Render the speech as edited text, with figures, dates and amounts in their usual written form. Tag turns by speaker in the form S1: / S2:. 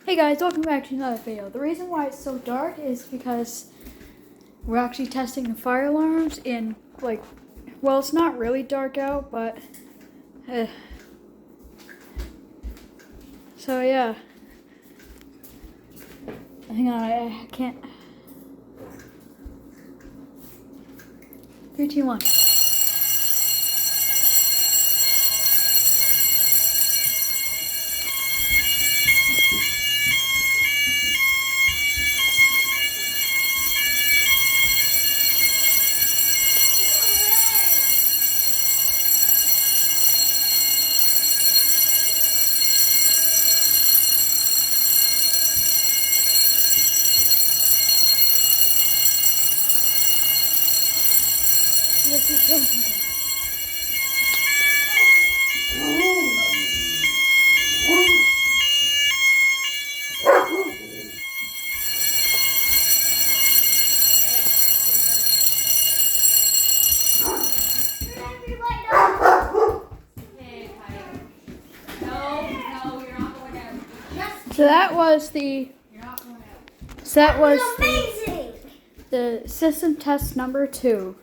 S1: Hey guys, welcome back to another video. The reason why it's so dark is because we're actually testing the fire alarms in well, it's not really dark out, but so yeah. Hang on, I can't. 3, 2, 1. So that was the system test number 2.